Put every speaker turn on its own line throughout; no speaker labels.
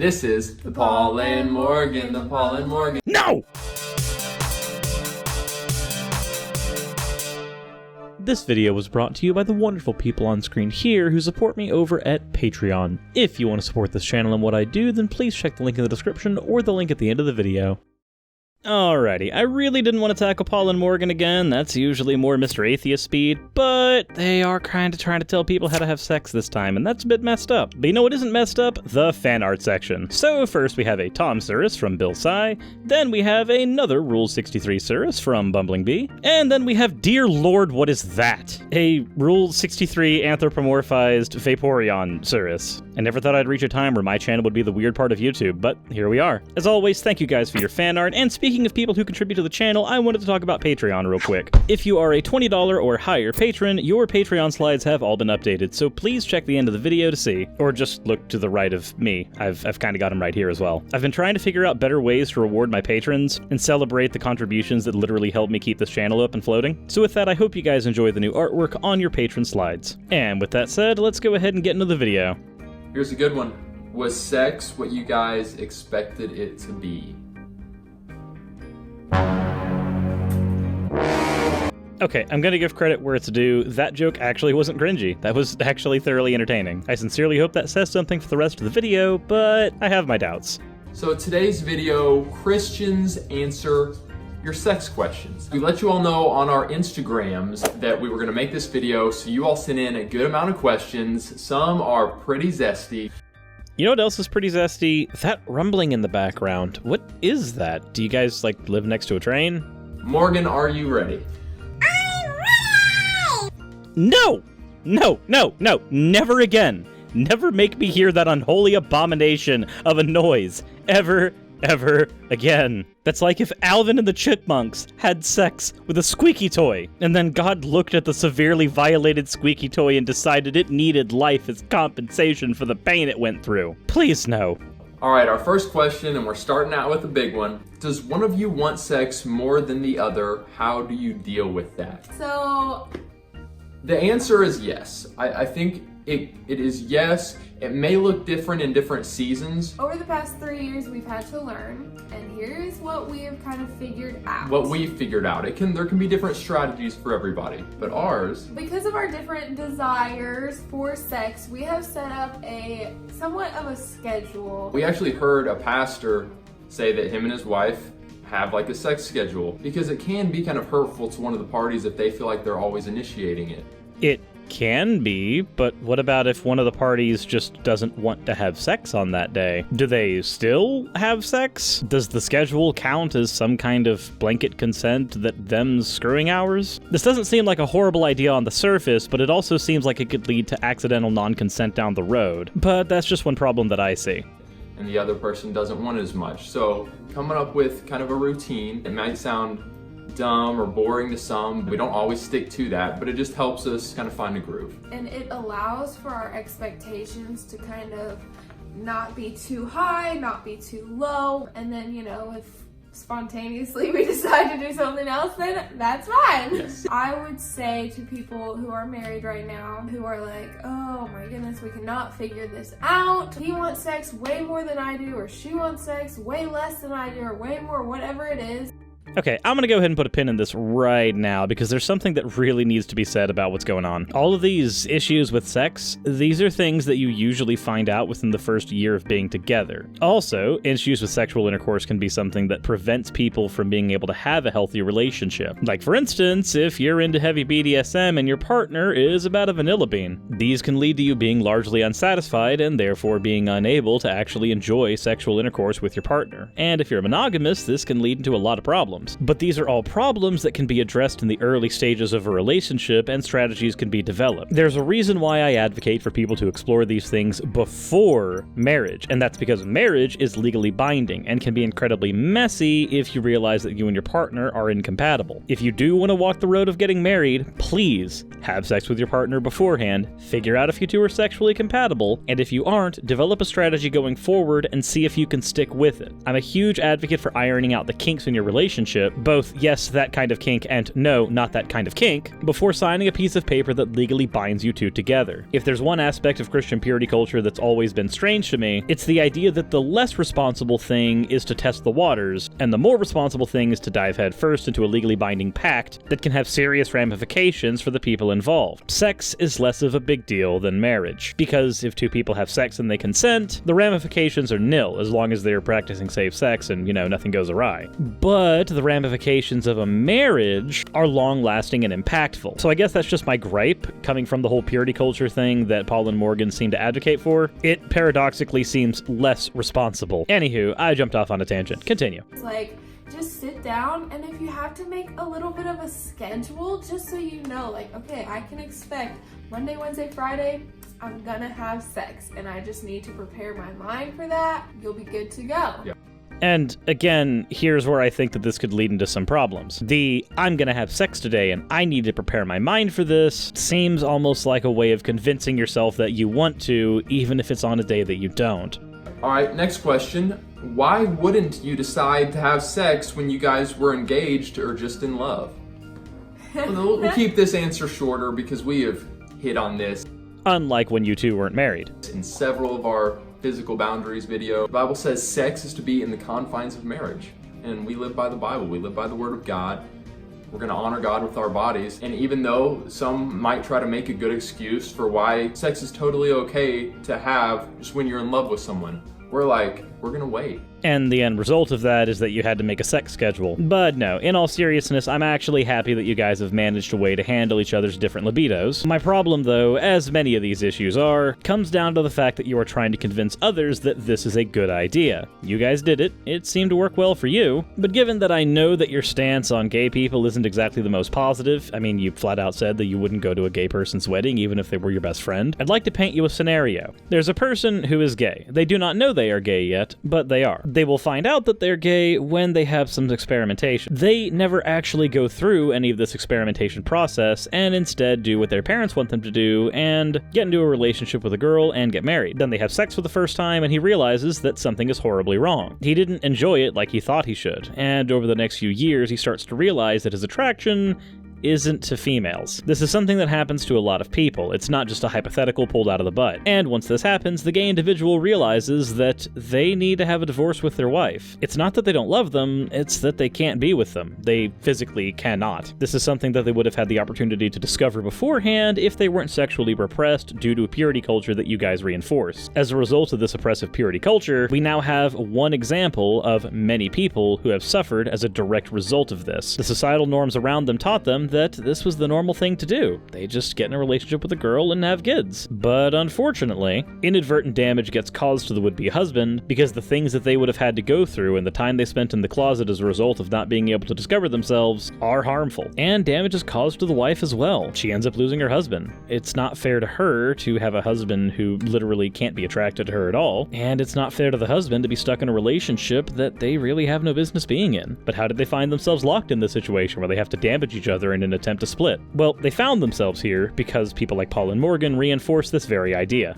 this is the Paul and Morgan, the Paul and Morgan.
No! This video was brought to you by the wonderful people on screen here who support me over at Patreon. If you want to support this channel and what I do, then please check the link in the description or the link at the end of the video. Alrighty, I really didn't want to tackle Paul and Morgan again, that's usually more Mr. Atheist speed, but they are kinda trying to tell people how to have sex this time, and that's a bit messed up. But you know what isn't messed up? The fan art section. So first we have a Tom Suris from Bill Sy, then we have another Rule 63 Suris from Bumbling Bee, and then we have Dear Lord, what is that? A Rule 63 anthropomorphized Vaporeon Suris. I never thought I'd reach a time where my channel would be the weird part of YouTube, but here we are. As always, thank you guys for your fan art, and speaking of people who contribute to the channel, I wanted to talk about Patreon real quick. If you are a $20 or higher patron, your Patreon slides have all been updated, so please check the end of the video to see. Or just look to the right of me. I've kind of got them right here as well. I've been trying to figure out better ways to reward my patrons and celebrate the contributions that literally help me keep this channel up and floating. So with that, I hope you guys enjoy the new artwork on your patron slides. And with that said, let's go ahead and get into the video.
Here's a good one. Was sex what you guys expected it to be?
Okay, I'm gonna give credit where it's due. That joke actually wasn't cringy. That was actually thoroughly entertaining. I sincerely hope that says something for the rest of the video, but I have my doubts.
So today's video, Christians answer your sex questions. We let you all know on our Instagrams that we were gonna make this video, so you all sent in a good amount of questions. Some are pretty zesty.
You know what else is pretty zesty? That rumbling in the background. What is that? Do you guys, like, live next to a train?
Morgan, are you ready?
No! No, no, no, never again. Never make me hear that unholy abomination of a noise. Ever again. That's like if Alvin and the Chipmunks had sex with a squeaky toy, and then God looked at the severely violated squeaky toy and decided it needed life as compensation for the pain it went through. Please no.
All right, our first question, and we're starting out with a big one. Does one of you want sex more than the other? How do you deal with that?
So
the answer is yes. I think it is yes. It may look different in different seasons.
over the past 3 years, we've had to learn, and here's what we have kind of figured out.
What we've figured out. There can be different strategies for everybody, but ours.
Because of our different desires for sex, we have set up a somewhat of a schedule.
We actually heard a pastor say that him and his wife have like a sex schedule because it can be kind of hurtful to one of the parties if they feel like they're always initiating it.
It can be, but what about if one of the parties just doesn't want to have sex on that day? Do they still have sex? Does the schedule count as some kind of blanket consent that them's screwing ours? This doesn't seem like a horrible idea on the surface, but it also seems like it could lead to accidental non-consent down the road. But that's just one problem that I see.
And the other person doesn't want as much. So coming up with kind of a routine, it might sound dumb or boring to some. We don't always stick to that, but it just helps us kind of find a groove.
And it allows for our expectations to kind of not be too high, not be too low. And then, you know, if spontaneously we decide to do something else, then that's fine.
Yes.
I would say to people who are married right now, who are like, oh my goodness, we cannot figure this out. He wants sex way more than I do, or she wants sex way less than I do, or way more, whatever it is.
Okay, I'm gonna go ahead and put a pin in this right now because there's something that really needs to be said about what's going on. All of these issues with sex, these are things that you usually find out within the first year of being together. Also, issues with sexual intercourse can be something that prevents people from being able to have a healthy relationship. Like for instance, if you're into heavy BDSM and your partner is about a vanilla bean. These can lead to you being largely unsatisfied and therefore being unable to actually enjoy sexual intercourse with your partner. And if you're monogamous, this can lead into a lot of problems. But these are all problems that can be addressed in the early stages of a relationship, and strategies can be developed. There's a reason why I advocate for people to explore these things before marriage, and that's because marriage is legally binding and can be incredibly messy if you realize that you and your partner are incompatible. If you do want to walk the road of getting married, please have sex with your partner beforehand, figure out if you two are sexually compatible, and if you aren't, develop a strategy going forward and see if you can stick with it. I'm a huge advocate for ironing out the kinks in your relationship relationship, both yes, that kind of kink, and no, not that kind of kink, before signing a piece of paper that legally binds you two together. If there's one aspect of Christian purity culture that's always been strange to me, it's the idea that the less responsible thing is to test the waters, and the more responsible thing is to dive headfirst into a legally binding pact that can have serious ramifications for the people involved. Sex is less of a big deal than marriage, because if two people have sex and they consent, the ramifications are nil as long as they're practicing safe sex and, nothing goes awry. But the ramifications of a marriage are long-lasting and impactful. So I guess that's just my gripe, coming from the whole purity culture thing that Paul and Morgan seem to advocate for. It paradoxically seems less responsible. Anywho, I jumped off on a tangent. Continue.
It's like, just sit down, and if you have to make a little bit of a schedule, just so you know, like, okay, I can expect Monday, Wednesday, Friday, I'm gonna have sex, and I just need to prepare my mind for that. You'll be good to go.
Yep.
And again, here's where I think that this could lead into some problems. The I'm gonna have sex today and I need to prepare my mind for this seems almost like a way of convincing yourself that you want to, even if it's on a day that you don't.
All right, next question. Why wouldn't you decide to have sex when you guys were engaged or just in love? We'll keep this answer shorter because we have hit on this.
Unlike when you two weren't married.
In several of our physical boundaries video, the Bible says sex is to be in the confines of marriage. And we live by the Bible. We live by the Word of God. We're going to honor God with our bodies. And even though some might try to make a good excuse for why sex is totally okay to have just when you're in love with someone, we're going to wait.
And the end result of that is that you had to make a sex schedule. But no, in all seriousness, I'm actually happy that you guys have managed a way to handle each other's different libidos. My problem, though, as many of these issues are, comes down to the fact that you are trying to convince others that this is a good idea. You guys did it. It seemed to work well for you. But given that I know that your stance on gay people isn't exactly the most positive, I mean, you flat out said that you wouldn't go to a gay person's wedding even if they were your best friend, I'd like to paint you a scenario. There's a person who is gay. They do not know they are gay yet, but they are. They will find out that they're gay when they have some experimentation. They never actually go through any of this experimentation process and instead do what their parents want them to do and get into a relationship with a girl and get married. Then they have sex for the first time and he realizes that something is horribly wrong. He didn't enjoy it like he thought he should, and over the next few years he starts to realize that his attraction isn't to females. This is something that happens to a lot of people. It's not just a hypothetical pulled out of the butt. And once this happens, the gay individual realizes that they need to have a divorce with their wife. It's not that they don't love them, it's that they can't be with them. They physically cannot. This is something that they would have had the opportunity to discover beforehand if they weren't sexually repressed due to a purity culture that you guys reinforce. As a result of this oppressive purity culture, we now have one example of many people who have suffered as a direct result of this. The societal norms around them taught them that this was the normal thing to do. They just get in a relationship with a girl and have kids. But unfortunately, inadvertent damage gets caused to the would-be husband because the things that they would have had to go through and the time they spent in the closet as a result of not being able to discover themselves are harmful. And damage is caused to the wife as well. She ends up losing her husband. It's not fair to her to have a husband who literally can't be attracted to her at all, and it's not fair to the husband to be stuck in a relationship that they really have no business being in. But how did they find themselves locked in this situation where they have to damage each other in an attempt to split? Well, they found themselves here because people like Paul and Morgan reinforce this very idea.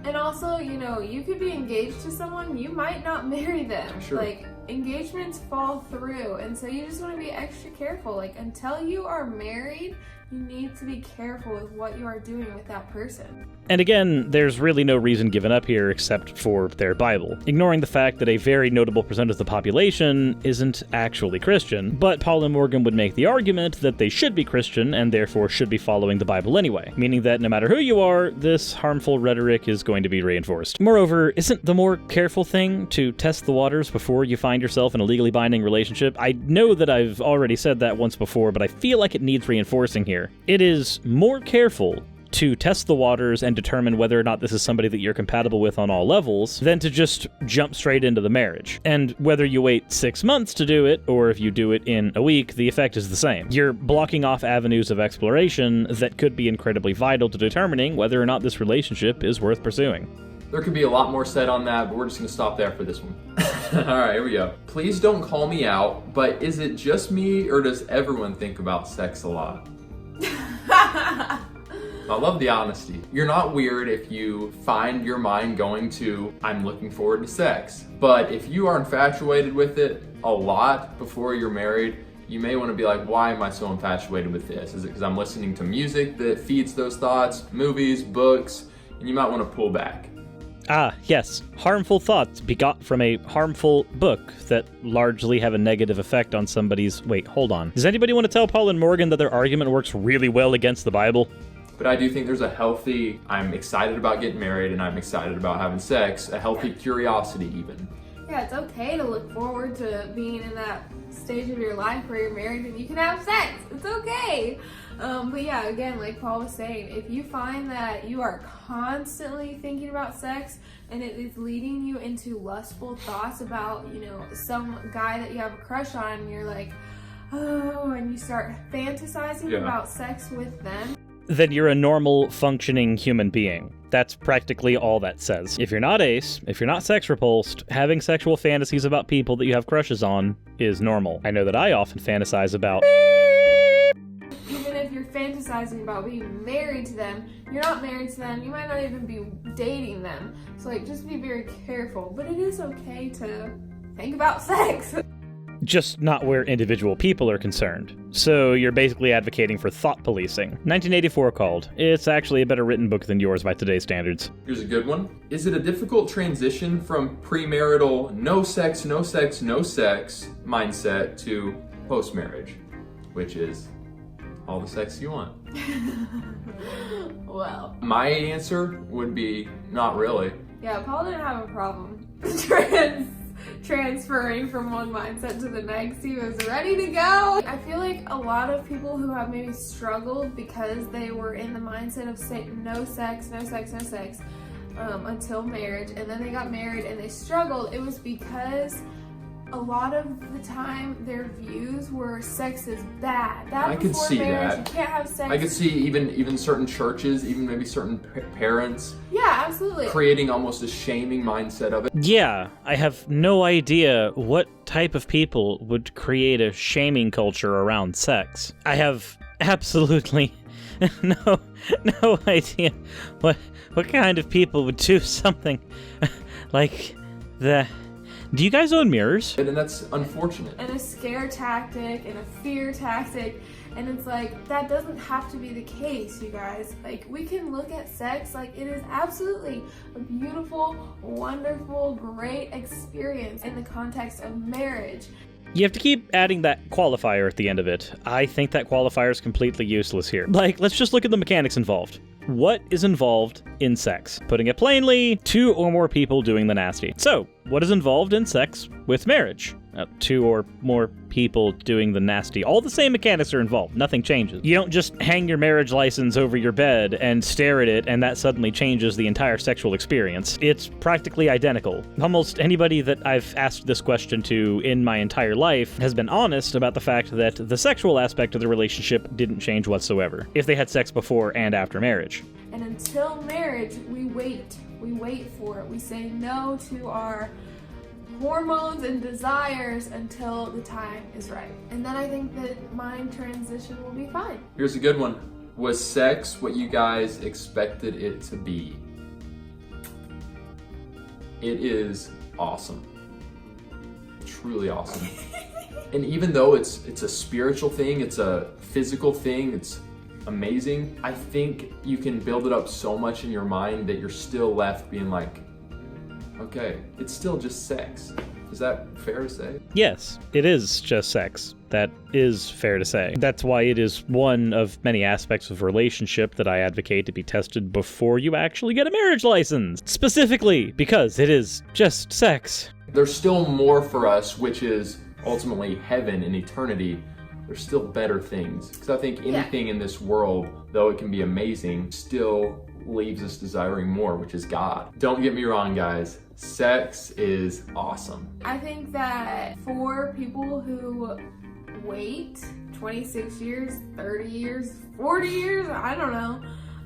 And also, you could be engaged to someone, you might not marry them.
Sure.
Like, engagements fall through, and so you just want to be extra careful. Like, until you are married, you need to be careful with what you are doing with that person.
And again, there's really no reason given up here except for their Bible, ignoring the fact that a very notable percentage of the population isn't actually Christian, but Paul and Morgan would make the argument that they should be Christian and therefore should be following the Bible anyway, meaning that no matter who you are, this harmful rhetoric is going to be reinforced. Moreover, isn't the more careful thing to test the waters before you find yourself in a legally binding relationship? I know that I've already said that once before, but I feel like it needs reinforcing here. It is more careful to test the waters and determine whether or not this is somebody that you're compatible with on all levels than to just jump straight into the marriage. And whether you wait 6 months to do it or if you do it in a week, the effect is the same. You're blocking off avenues of exploration that could be incredibly vital to determining whether or not this relationship is worth pursuing.
There could be a lot more said on that, but we're just going to stop there for this one. All right, here we go. Please don't call me out, but is it just me or does everyone think about sex a lot? I love the honesty. You're not weird if you find your mind going to, I'm looking forward to sex. But if you are infatuated with it a lot before you're married, you may want to be like, why am I so infatuated with this? Is it because I'm listening to music that feeds those thoughts, movies, books? And you might want to pull back.
Ah, yes. Harmful thoughts begot from a harmful book that largely have a negative effect on somebody's... Wait, hold on. Does anybody want to tell Paul and Morgan that their argument works really well against the Bible?
But I do think there's a healthy, I'm excited about getting married and I'm excited about having sex, a healthy curiosity even.
Yeah, it's okay to look forward to being in that stage of your life where you're married and you can have sex. It's okay. But yeah, again, like Paul was saying, if you find that you are constantly thinking about sex and it is leading you into lustful thoughts about, you know, some guy that you have a crush on and you're like, oh, and you start fantasizing about sex with them,
then you're a normal, functioning human being. That's practically all that says. If you're not ace, if you're not sex repulsed, having sexual fantasies about people that you have crushes on is normal. I know that I often fantasize about...
Even if you're fantasizing about being married to them, you're not married to them, you might not even be dating them. So like, just be very careful. But it is okay to think about sex.
Just not where individual people are concerned. So you're basically advocating for thought policing. 1984 called. It's actually a better written book than yours by today's standards.
Here's a good one. Is it a difficult transition from premarital no sex, no sex, no sex mindset to post-marriage, which is all the sex you want?
Well,
my answer would be not really.
Yeah, Paul didn't have a problem transferring from one mindset to the next. He was ready to go. I feel like a lot of people who have maybe struggled because they were in the mindset of no sex, no sex, no sex until marriage, and then they got married and they struggled. It was because a lot of the time their views were sex is bad.
I could see
marriage,
that.
You can't have sex.
I could see even certain churches, even maybe certain parents.
Yeah, absolutely.
Creating almost a shaming mindset of it.
Yeah, I have no idea what type of people would create a shaming culture around sex. I have absolutely no idea what kind of people would do something like that. Do you guys own mirrors?
And that's unfortunate.
And a scare tactic and a fear tactic. And it's like, that doesn't have to be the case, you guys. Like, we can look at sex like it is absolutely a beautiful, wonderful, great experience in the context of marriage.
You have to keep adding that qualifier at the end of it. I think that qualifier is completely useless here. Like, let's just look at the mechanics involved. What is involved in sex? Putting it plainly, 2 or more people doing the nasty. So, what is involved in sex with marriage? 2 or more people doing the nasty. All the same mechanics are involved. Nothing changes. You don't just hang your marriage license over your bed and stare at it and that suddenly changes the entire sexual experience. It's practically identical. Almost anybody that I've asked this question to in my entire life has been honest about the fact that the sexual aspect of the relationship didn't change whatsoever if they had sex before and after marriage.
And until marriage, we wait. We wait for it. We say no to our hormones and desires until the time is right. And then I think that mind transition will be fine.
Here's a good one. Was sex what you guys expected it to be? It is awesome. Truly awesome. And even though it's a spiritual thing, it's a physical thing, it's amazing, I think you can build it up so much in your mind that you're still left being like, okay, it's still just sex. Is that fair to say?
Yes, it is just sex. That is fair to say. That's why it is one of many aspects of relationship that I advocate to be tested before you actually get a marriage license. Specifically, because it is just sex.
There's still more for us, which is ultimately heaven and eternity. There's still better things. Because I think anything in this world, though it can be amazing, still leaves us desiring more, which is God. Don't get me wrong, guys. Sex is awesome.
I think that for people who wait 26 years, 30 years, 40 years, I don't know,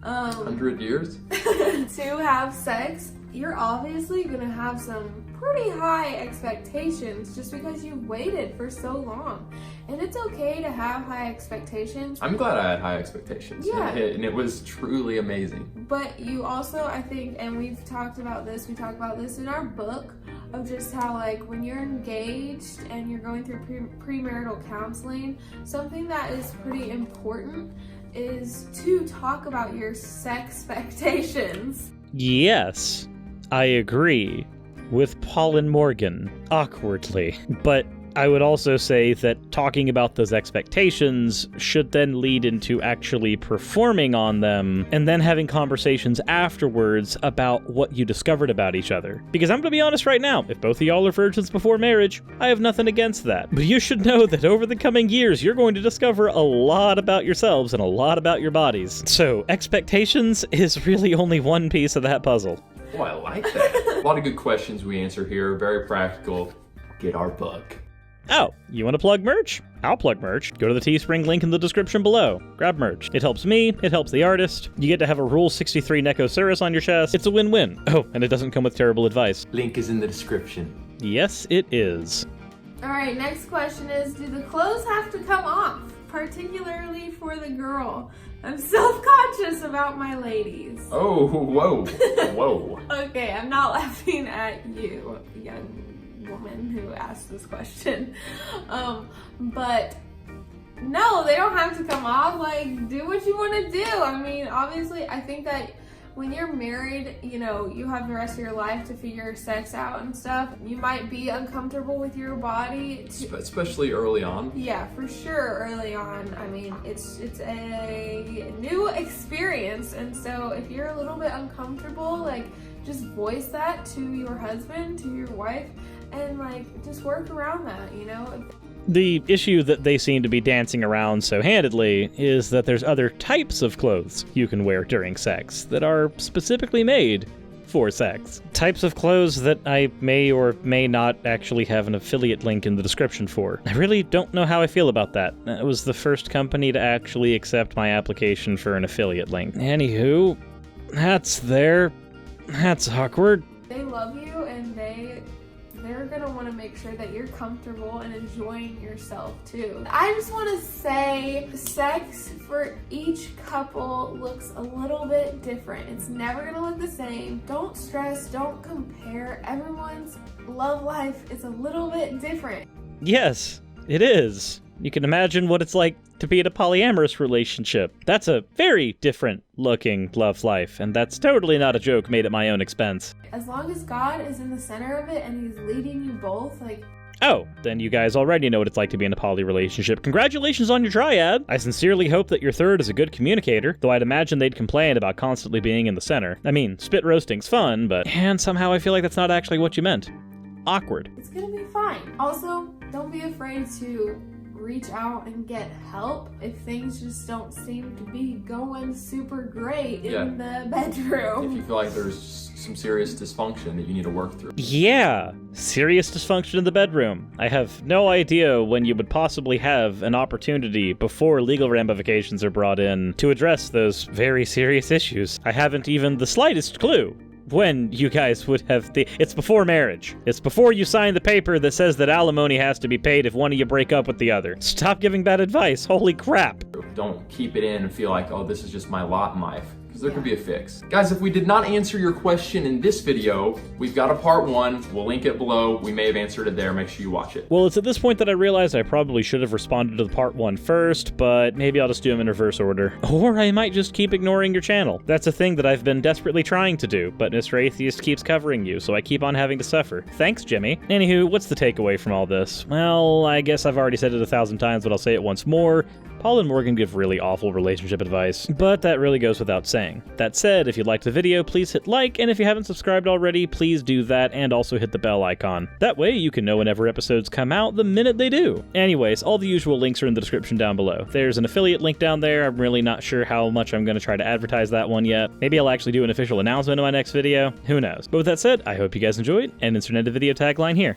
100 years?
to have sex, you're obviously gonna have some pretty high expectations just because you've waited for so long. And it's okay to have high expectations.
I'm glad I had high expectations.
Yeah.
And it was truly amazing.
But you also, I think, and we talk about this in our book, of just how, like, when you're engaged and you're going through premarital counseling, something that is pretty important is to talk about your sex expectations.
Yes, I agree. With Paul and Morgan, awkwardly. But I would also say that talking about those expectations should then lead into actually performing on them, and then having conversations afterwards about what you discovered about each other. Because I'm gonna be honest right now, if both of y'all are virgins before marriage, I have nothing against that. But you should know that over the coming years, you're going to discover a lot about yourselves and a lot about your bodies. So expectations is really only one piece of that puzzle.
Oh, I like that. A lot of good questions we answer here, very practical. Get our book.
Oh, you want to plug merch? I'll plug merch. Go to the Teespring link in the description below. Grab merch. It helps me, it helps the artist. You get to have a Rule 63 Neko Suris on your chest. It's a win-win. Oh, and it doesn't come with terrible advice.
Link is in the description.
Yes, it is.
Alright, next question is, do the clothes have to come off? Particularly for the girl. I'm self-conscious about my ladies.
Oh, whoa, whoa.
Okay, I'm not laughing at you, young woman who asked this question. But no, they don't have to come off. Like, do what you want to do. I mean, obviously, I think that when you're married, you know, you have the rest of your life to figure your sex out and stuff. You might be uncomfortable with your body.
Especially early on.
Yeah, for sure, early on. I mean, it's a new experience, and so if you're a little bit uncomfortable, like, just voice that to your husband, to your wife, and, like, just work around that, you know?
The issue that they seem to be dancing around so handedly is that there's other types of clothes you can wear during sex that are specifically made for sex. Types of clothes that I may or may not actually have an affiliate link in the description for. I really don't know how I feel about that. It was the first company to actually accept my application for an affiliate link. Anywho, that's awkward.
They love you, and they're gonna want to make sure that you're comfortable and enjoying yourself too. I just want to say sex for each couple looks a little bit different. It's never gonna look the same. Don't stress, don't compare. Everyone's love life is a little bit different.
Yes, it is. You can imagine what it's like to be in a polyamorous relationship. That's a very different looking love life, and that's totally not a joke made at my own expense.
As long as God is in the center of it and he's leading you both, like...
Oh, then you guys already know what it's like to be in a poly relationship. Congratulations on your triad! I sincerely hope that your third is a good communicator, though I'd imagine they'd complain about constantly being in the center. I mean, spit roasting's fun, but... And somehow I feel like that's not actually what you meant. Awkward.
It's gonna be fine. Also, don't be afraid to reach out and get help if things just don't seem to be going super great in the bedroom.
If you feel like there's some serious dysfunction that you need to work through.
Yeah, serious dysfunction in the bedroom. I have no idea when you would possibly have an opportunity before legal ramifications are brought in to address those very serious issues. I haven't even the slightest clue when you guys would have it's before marriage. It's before you sign the paper that says that alimony has to be paid if one of you break up with the other. Stop giving bad advice, holy crap.
Don't keep it in and feel like, oh, this is just my lot in life. Because there could be a fix. Guys, if we did not answer your question in this video, we've got a part 1. We'll link it below. We may have answered it there. Make sure you watch it.
Well, it's at this point that I realize I probably should have responded to the part 1 first, but maybe I'll just do them in reverse order. Or I might just keep ignoring your channel. That's a thing that I've been desperately trying to do, but Mr. Atheist keeps covering you, so I keep on having to suffer. Thanks, Jimmy. Anywho, what's the takeaway from all this? Well, I guess I've already said it 1,000 times, but I'll say it once more. Paul and Morgan give really awful relationship advice, but that really goes without saying. That said, if you liked the video, please hit like, and if you haven't subscribed already, please do that, and also hit the bell icon. That way you can know whenever episodes come out the minute they do. Anyways, all the usual links are in the description down below. There's an affiliate link down there. I'm really not sure how much I'm going to try to advertise that one yet. Maybe I'll actually do an official announcement in my next video. Who knows? But with that said, I hope you guys enjoyed, and insert end of video tagline here.